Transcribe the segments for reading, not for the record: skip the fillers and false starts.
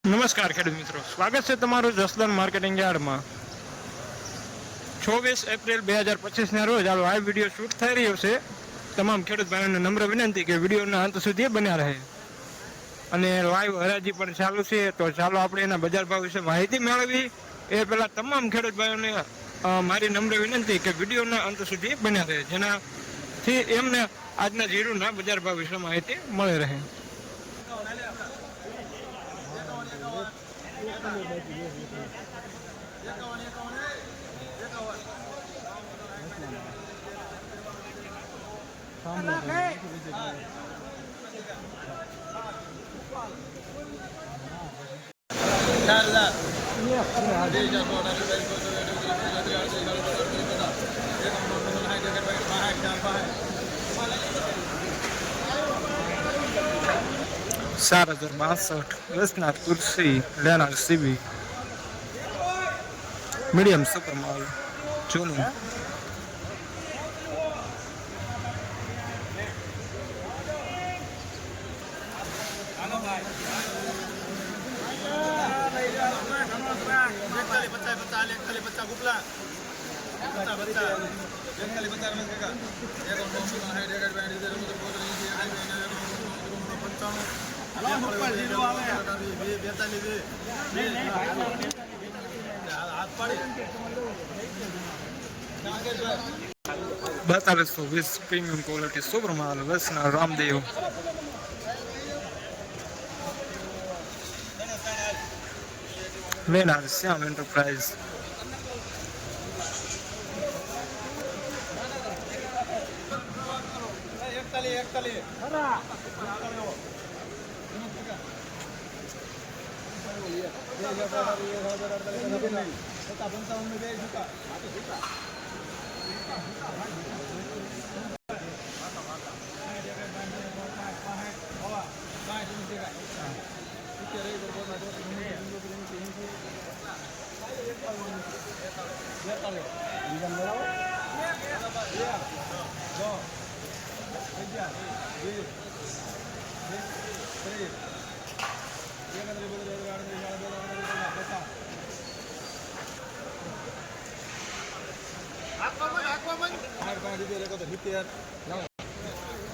નમસ્કાર ખેડૂત મિત્રો, સ્વાગત છે તમારું જસદણ માર્કેટિંગ યાર્ડમાં. 24 એપ્રિલ 2025ના રોજ આ લાઈવ વિડીયો શૂટ થઈ રહ્યો છે. તમામ ખેડૂત ભાઈઓને નમ્ર વિનંતી કે વિડીયોના અંત સુધી બન્યા રહે. અને લાઈવ હરાજી પણ ચાલુ છે, તો ચાલો આપણે એના બજાર ભાવ વિશે માહિતી મેળવી. એ પહેલા તમામ ખેડૂત ભાઈઓને મારી નમ્ર વિનંતી કે વિડીયોના અંત સુધી બન્યા રહે, જેનાથી એમને આજના જીરુના બજાર ભાવ વિશે માહિતી મળી રહે. $4,062 વેચનાર કુર્સી લેનાર સીબી મીડિયમ સુપર માલ જૂનું. $4220 પ્રીમિયમ ક્વોલિટી સુપર માલ વેચનાર રામદેવ. લેનાર શ્યામ એન્ટરપ્રાઇઝ.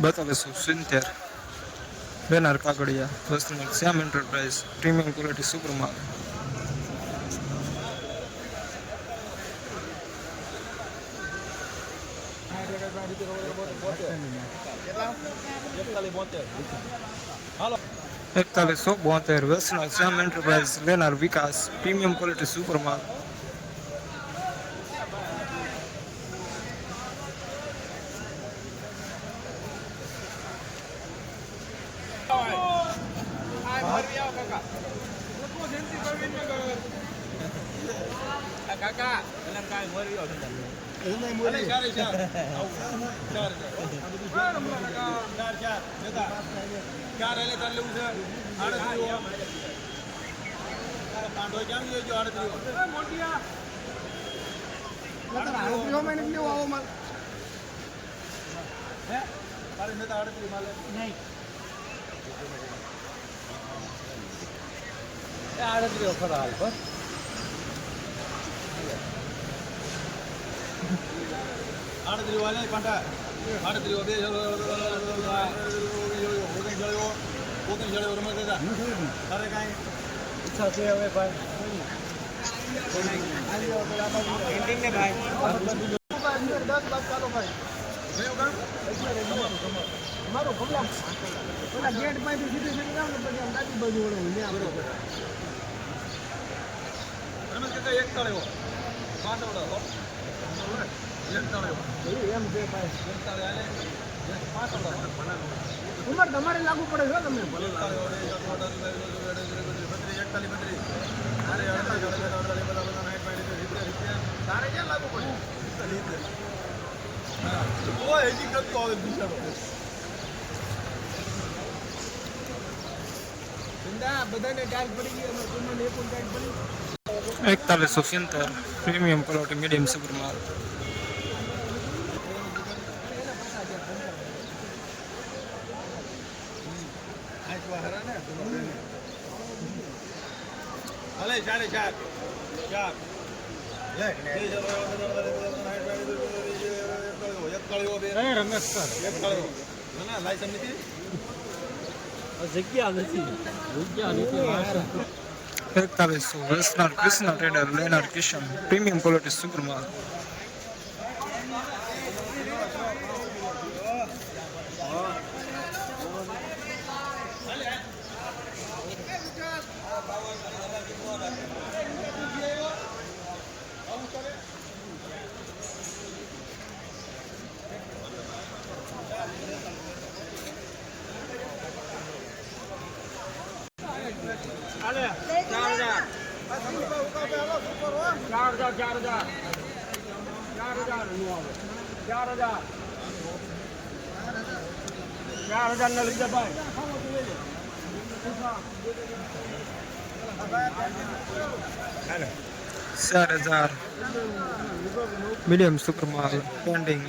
$4270 બેનર કાગળિયા વસ્તુમાં શ્યામ એન્ટરપ્રાઇઝ પ્રીમિયમ ક્વોલિટી સુપર માલ. $4172 વેચનાર શ્યામ એન્ટરપ્રાઇઝ લેનાર વિકાસ પ્રીમિયમ ક્વોલિટી સુપર માલ. ઉમર તમારે લાગુ પડે છે તમને તારે ક્યાં લાગુ પડે બધાને ટાઈટ પડી ગઈ. 4170 પ્રીમિયમ ક્વોલિટી મીડિયમ સુપર માલ. ભલે 4.5 4 રમેશ લાયસન્સ નથી જગ્યા નથી 4100 વલસાડ કૃષ્ણ ટ્રેડર લેનાર કિશન પ્રીમિયમ ક્વોલિટી સુપર માલ. હાલે 4000 ને લીધે ભાઈ 4000 મીડિયમ સુપર માલ પેન્ડિંગ.